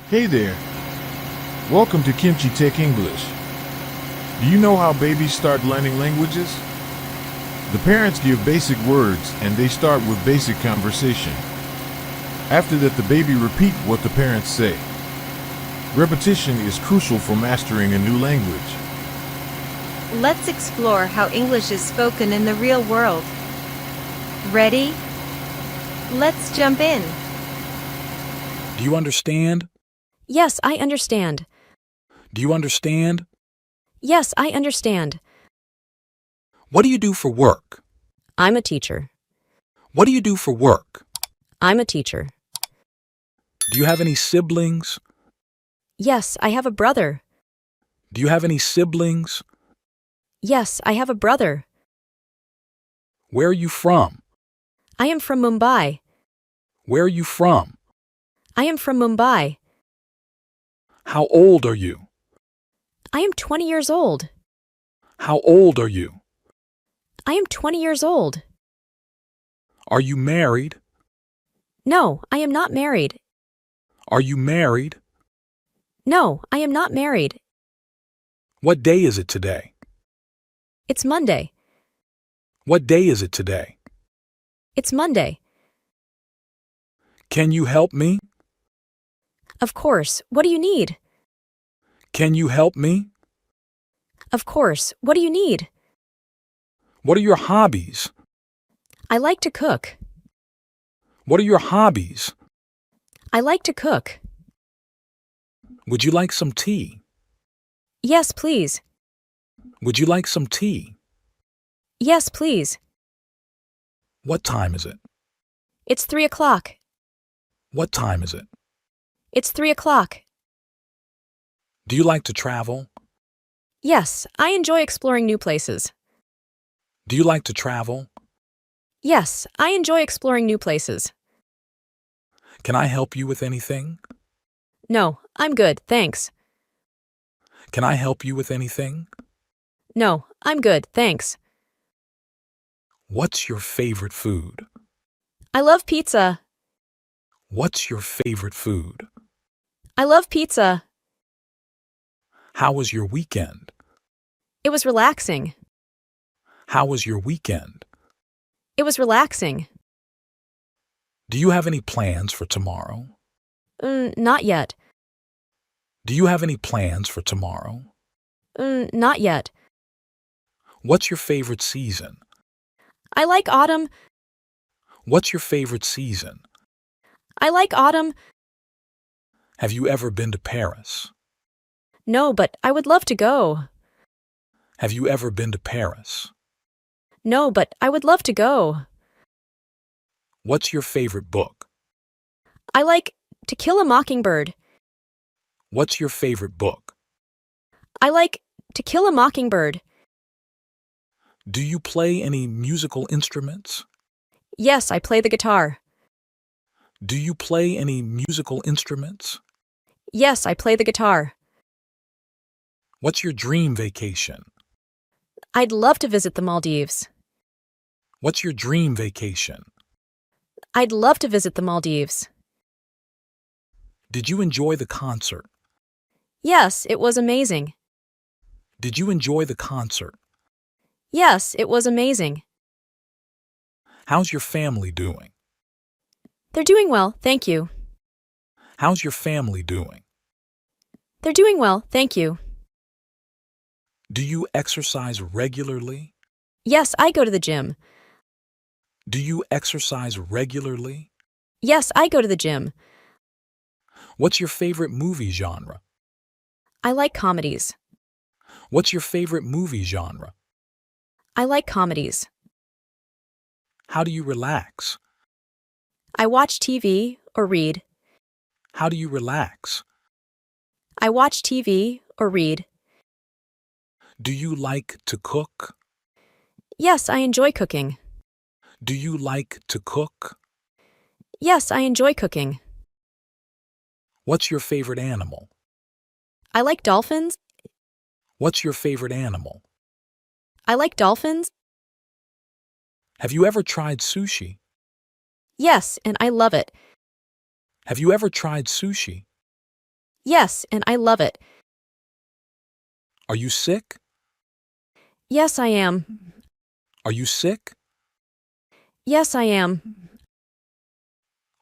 Hey there. Welcome to KimchiTech English. Do you know how babies start learning languages? The parents give basic words and they start with basic conversation. After that, the baby repeats what the parents say. Repetition is crucial for mastering a new language. Let's explore how English is spoken in the real world. Ready? Let's jump in. Do you understand? Yes, I understand. Do you understand? Yes, I understand. What do you do for work? I'm a teacher. What do you do for work? I'm a teacher. Do you have any siblings? Yes, I have a brother. Do you have any siblings? Yes, I have a brother. Where are you from? I am from Mumbai. Where are you from? I am from Mumbai. How old are you? I am 20 years old. How old are you? I am 20 years old. Are you married? No, I am not married. Are you married? No, I am not married. What day is it today? It's Monday. What day is it today? It's Monday. Can you help me? Of course. What do you need? Can you help me? Of course. What do you need? What are your hobbies? I like to cook. What are your hobbies? I like to cook. Would you like some tea? Yes, please. Would you like some tea? Yes, please. What time is it? It's 3 o'clock. What time is it? It's 3 o'clock. Do you like to travel? Yes, I enjoy exploring new places. Do you like to travel? Yes, I enjoy exploring new places. Can I help you with anything? No, I'm good, thanks. Can I help you with anything? No, I'm good, thanks. What's your favorite food? I love pizza. What's your favorite food? I love pizza. How was your weekend? It was relaxing. How was your weekend? It was relaxing. Do you have any plans for tomorrow? Not yet. Do you have any plans for tomorrow? Not yet. What's your favorite season? I like autumn. What's your favorite season? I like autumn. Have you ever been to Paris? No, but I would love to go. Have you ever been to Paris? No, but I would love to go. What's your favorite book? I like To Kill a Mockingbird. What's your favorite book? I like To Kill a Mockingbird. Do you play any musical instruments? Yes, I play the guitar. Do you play any musical instruments? Yes, I play the guitar. What's your dream vacation? I'd love to visit the Maldives. What's your dream vacation? I'd love to visit the Maldives. Did you enjoy the concert? Yes, it was amazing. Did you enjoy the concert? Yes, it was amazing. How's your family doing? They're doing well, thank you. How's your family doing? They're doing well, thank you. Do you exercise regularly? Yes, I go to the gym. Do you exercise regularly? Yes, I go to the gym. What's your favorite movie genre? I like comedies. What's your favorite movie genre? I like comedies. How do you relax? I watch TV or read. How do you relax? I watch TV or read. Do you like to cook? Yes, I enjoy cooking. Do you like to cook? Yes, I enjoy cooking. What's your favorite animal? I like dolphins. What's your favorite animal? I like dolphins. Have you ever tried sushi? Yes, and I love it. Have you ever tried sushi? Yes, and I love it. Are you sick? Yes, I am. Are you sick? Yes, I am.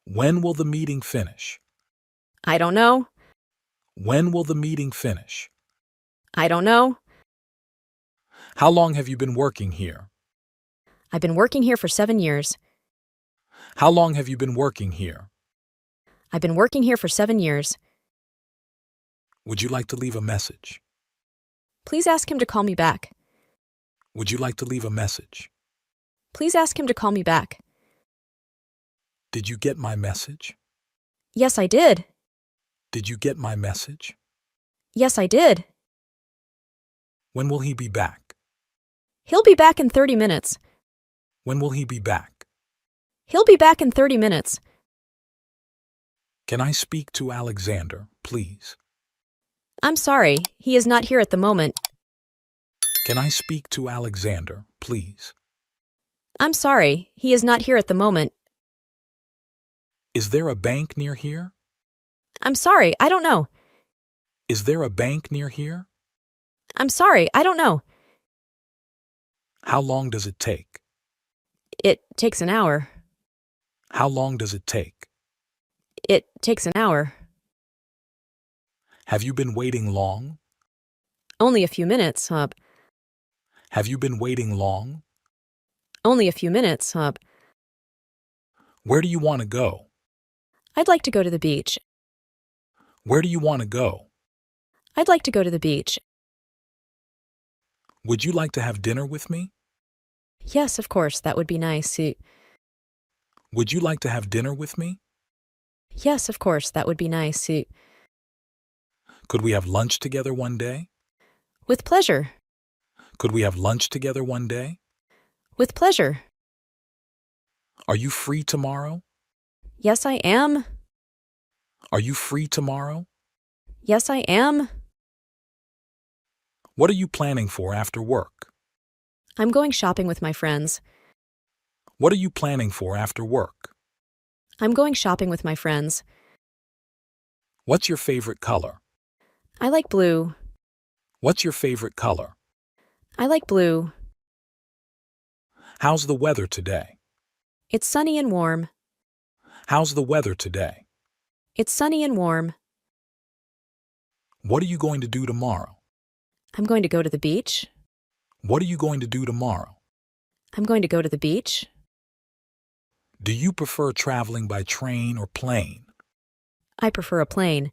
When will the meeting finish? I don't know. When will the meeting finish? I don't know. How long have you been working here? I've been working here for 7 years. How long have you been working here? I've been working here for 7 years. Would you like to leave a message? Please ask him to call me back. Would you like to leave a message? Please ask him to call me back. Did you get my message? Yes, I did. Did you get my message? Yes, I did. When will he be back? He'll be back in 30 minutes. When will he be back? He'll be back in 30 minutes. Can I speak to Alexander, please? I'm sorry, he is not here at the moment. Can I speak to Alexander, please? I'm sorry, he is not here at the moment. Is there a bank near here? I'm sorry, I don't know. Is there a bank near here? I'm sorry, I don't know. How long does it take? It takes an hour. How long does it take? It takes an hour. Have you been waiting long? Only a few minutes, Have you been waiting long? Only a few minutes, Where do you want to go? I'd like to go to the beach. Where do you want to go? I'd like to go to the beach. Would you like to have dinner with me? Yes, of course, that would be nice. Would you like to have dinner with me? Yes, of course, that would be nice. Could we have lunch together one day? With pleasure. Could we have lunch together one day? With pleasure. Are you free tomorrow? Yes, I am. Are you free tomorrow? Yes, I am. What are you planning for after work? I'm going shopping with my friends. What are you planning for after work? I'm going shopping with my friends. What's your favorite color? I like blue. What's your favorite color? I like blue. How's the weather today? It's sunny and warm. How's the weather today? It's sunny and warm. What are you going to do tomorrow? I'm going to go to the beach. What are you going to do tomorrow? I'm going to go to the beach. Do you prefer traveling by train or plane? I prefer a plane.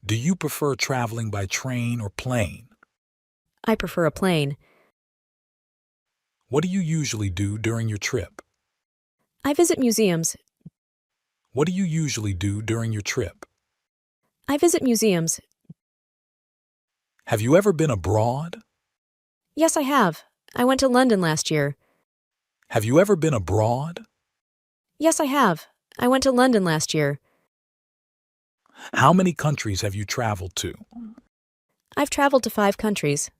Do you prefer traveling by train or plane? I prefer a plane. What do you usually do during your trip? I visit museums. What do you usually do during your trip? I visit museums. Have you ever been abroad? Yes, I have. I went to London last year. Have you ever been abroad? Yes, I have. I went to London last year. How many countries have you traveled to? I've traveled to 5 countries.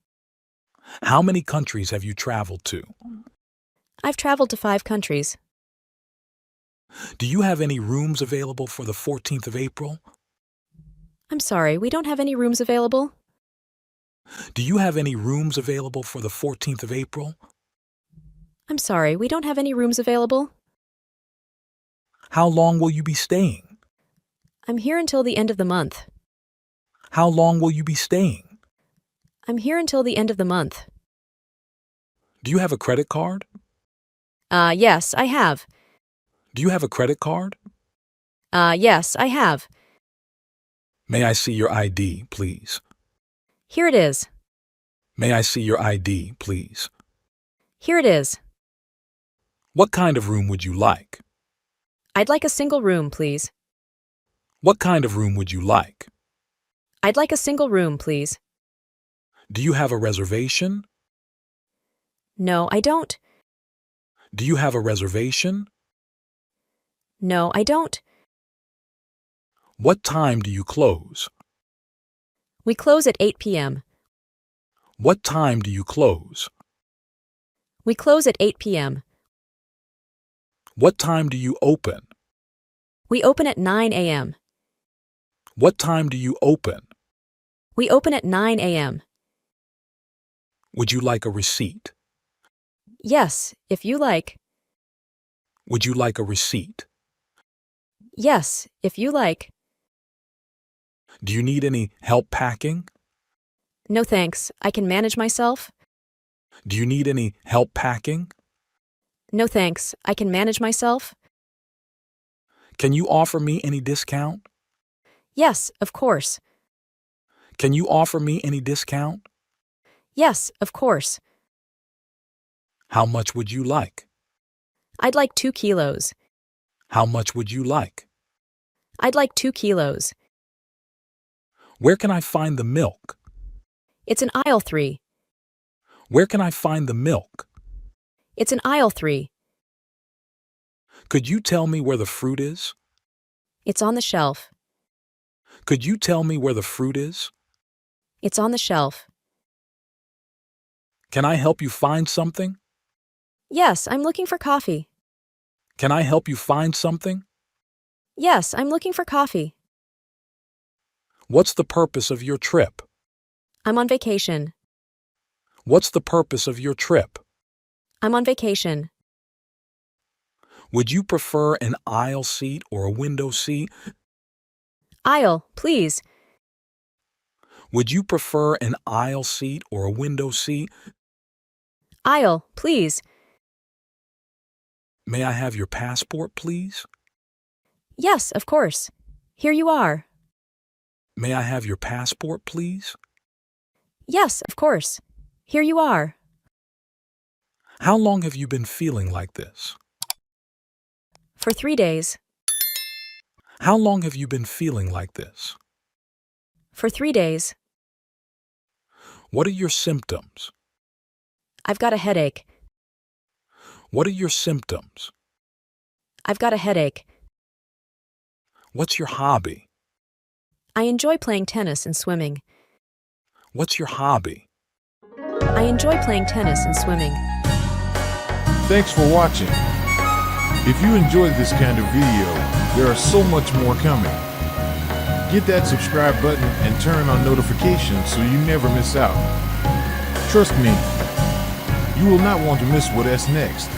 How many countries have you traveled to? I've traveled to 5 countries. Do you have any rooms available for the 14th of April? I'm sorry, we don't have any rooms available. Do you have any rooms available for the 14th of April? I'm sorry, we don't have any rooms available. How long will you be staying? I'm here until the end of the month. How long will you be staying? I'm here until the end of the month. Do you have a credit card? Yes, I have. Do you have a credit card? Yes, I have. May I see your ID, please? Here it is. May I see your ID, please? Here it is. What kind of room would you like? I'd like a single room, please. What kind of room would you like? I'd like a single room, please. Do you have a reservation? No, I don't. Do you have a reservation? No, I don't. What time do you close? We close at 8 p.m. What time do you close? We close at 8 p.m. What time do you open? We open at 9 a.m. What time do you open? We open at 9 a.m. Would you like a receipt? Yes, if you like. Would you like a receipt? Yes, if you like. Do you need any help packing? No thanks, I can manage myself. Do you need any help packing? No thanks, I can manage myself. Can you offer me any discount? Yes, of course. Can you offer me any discount? Yes, of course. How much would you like? I'd like 2 kilos. How much would you like? I'd like 2 kilos. Where can I find the milk? It's in aisle 3. Where can I find the milk? It's in aisle 3. Could you tell me where the fruit is? It's on the shelf. Could you tell me where the fruit is? It's on the shelf. Can I help you find something? Yes, I'm looking for coffee. Can I help you find something? Yes, I'm looking for coffee. What's the purpose of your trip? I'm on vacation. What's the purpose of your trip? I'm on vacation. Would you prefer an aisle seat or a window seat? Aisle, please. Would you prefer an aisle seat or a window seat? Aisle, please. May I have your passport, please? Yes, of course. Here you are. May I have your passport, please? Yes, of course. Here you are. How long have you been feeling like this? For 3 days. How long have you been feeling like this? For 3 days. What are your symptoms? I've got a headache. What are your symptoms? I've got a headache. What's your hobby? I enjoy playing tennis and swimming. What's your hobby? I enjoy playing tennis and swimming. Thanks for watching. If you enjoyed this kind of video, there are so much more coming. Hit that subscribe button and turn on notifications so you never miss out. Trust me, you will not want to miss what's next.